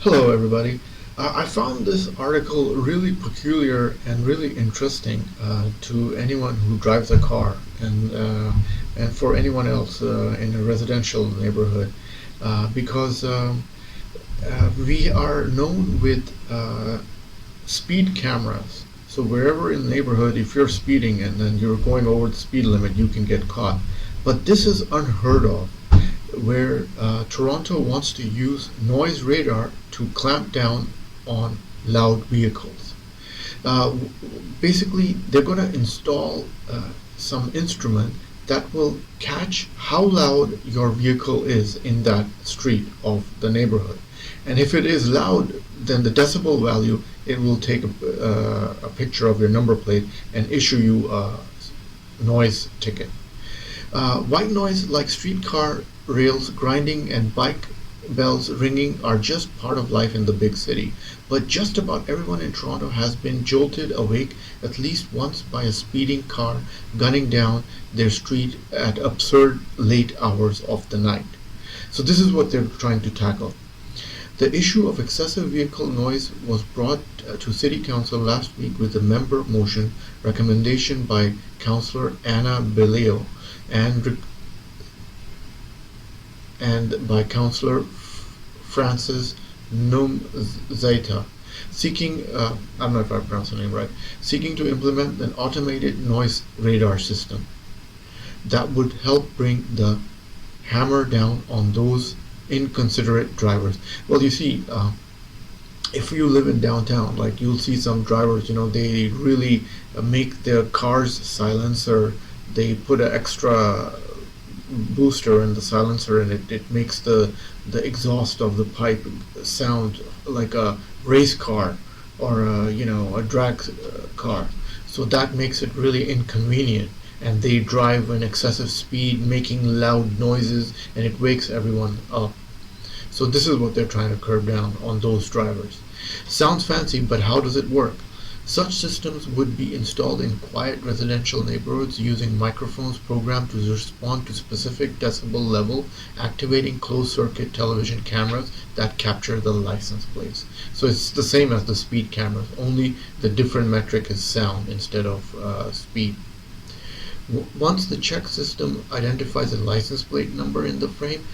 Hello, everybody. I found this article really peculiar and really interesting to anyone who drives a car and for anyone else in a residential neighborhood because we are known with speed cameras. So wherever in the neighborhood, if you're speeding and then you're going over the speed limit, you can get caught. But this is unheard of where Toronto wants to use noise radar to clamp down on loud vehicles. Uh, Basically, they're going to install some instrument that will catch how loud your vehicle is in that street of the neighborhood. And if it is loud, then the decibel value, it will take a picture of your number plate and issue you a noise ticket. White noise like streetcar rails grinding and bike bells ringing are just part of life in the big city. But just about everyone in Toronto has been jolted awake at least once by a speeding car gunning down their street at absurd late hours of the night. So this is what they're trying to tackle. The issue of excessive vehicle noise was brought to City Council last week with a member motion recommendation by Councillor Anna Beleo and by Councillor Francis Numzaita, seeking I don't know if I pronounced the name right, seeking to implement an automated noise radar system that would help bring the hammer down on those inconsiderate drivers. Well, you see, if you live in downtown, like you'll see some drivers, they really make their car's silencer. They put an extra booster in the silencer, and it makes the exhaust of the pipe sound like a race car or a drag car. So that makes it really inconvenient, and they drive in excessive speed, making loud noises, and it wakes everyone up. So this is what they're trying to curb down on those drivers. Sounds fancy, but how does it work? Such systems would be installed in quiet residential neighborhoods using microphones programmed to respond to specific decibel level, activating closed-circuit television cameras that capture the license plates. So it's the same as the speed cameras, only the different metric is sound instead of speed. Once the check system identifies a license plate number in the frame,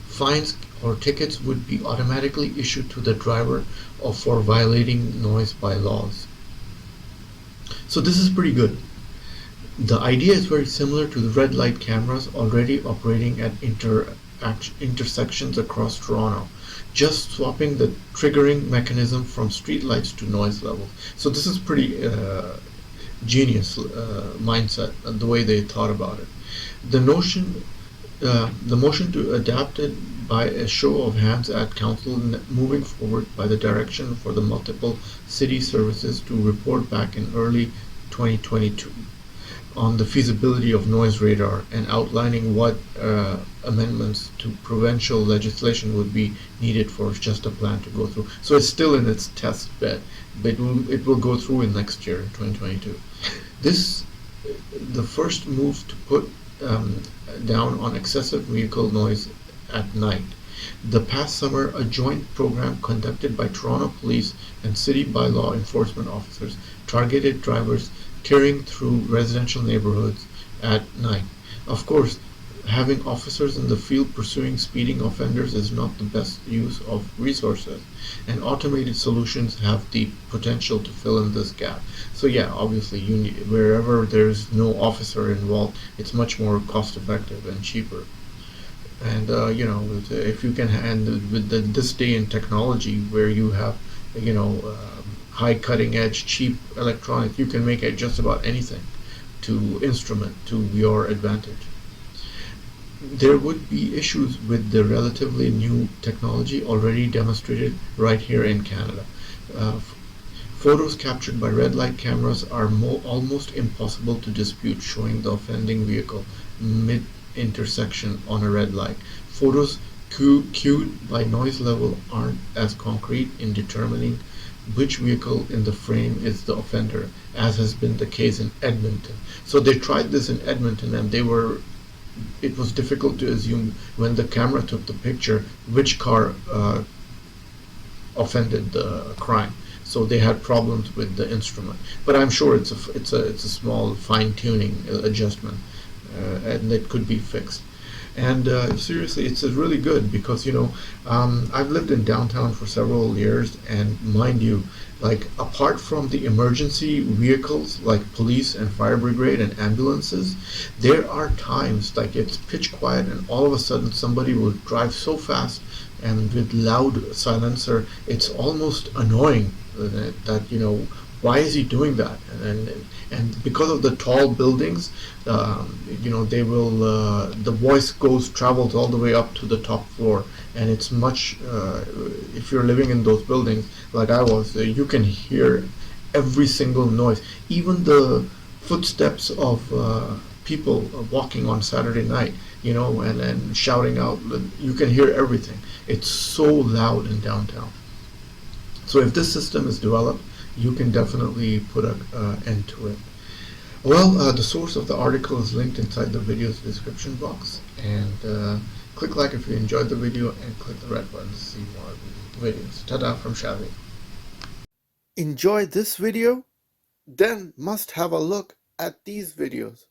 fines or tickets would be automatically issued to the driver for violating noise bylaws. So this is pretty good. The idea is very similar to the red light cameras already operating at intersections across Toronto, just swapping the triggering mechanism from street lights to noise levels. So this is pretty genius mindset and the way they thought about it. The notion, the motion to adapt it by a show of hands at council moving forward by the direction for the multiple city services to report back in early 2022 on the feasibility of noise radar and outlining what amendments to provincial legislation would be needed for just a plan to go through. So it's still in its test bed, but it will go through in next year, in 2022. This, the first move to put down on excessive vehicle noise at night. The past summer, a joint program conducted by Toronto Police and city bylaw enforcement officers targeted drivers carrying through residential neighborhoods at night. Of course, having officers in the field pursuing speeding offenders is not the best use of resources, and automated solutions have the potential to fill in this gap. So yeah, obviously, wherever there's no officer involved, it's much more cost effective and cheaper. And if you can, and with this day in technology where you have high cutting edge cheap electronics, you can make it just about anything to instrument to your advantage. There would be issues with the relatively new technology already demonstrated right here in Canada. uh, Photos captured by red light cameras are almost impossible to dispute, showing the offending vehicle mid-intersection on a red light. Photos cued by noise level aren't as concrete in determining which vehicle in the frame is the offender, as has been the case in Edmonton. So they tried this in Edmonton, and it was difficult to assume when the camera took the picture which car offended the crime. So they had problems with the instrument. But I'm sure it's a small fine tuning adjustment, and it could be fixed. And seriously, it's really good because I've lived in downtown for several years, and mind you, like apart from the emergency vehicles like police and fire brigade and ambulances, there are times like it's pitch quiet, and all of a sudden somebody will drive so fast and with loud silencer, it's almost annoying that why is he doing that? And because of the tall buildings, they will the voice travels all the way up to the top floor, and it's much. If you're living in those buildings like I was, you can hear every single noise, even the footsteps of people walking on Saturday night, and shouting out. You can hear everything. It's so loud in downtown. So if this system is developed, you can definitely put an end to it. Well, the source of the article is linked inside the video's description box, and click like if you enjoyed the video, and click the red button to see more videos. Ta-da from Shavi. Enjoy this video? Then must have a look at these videos.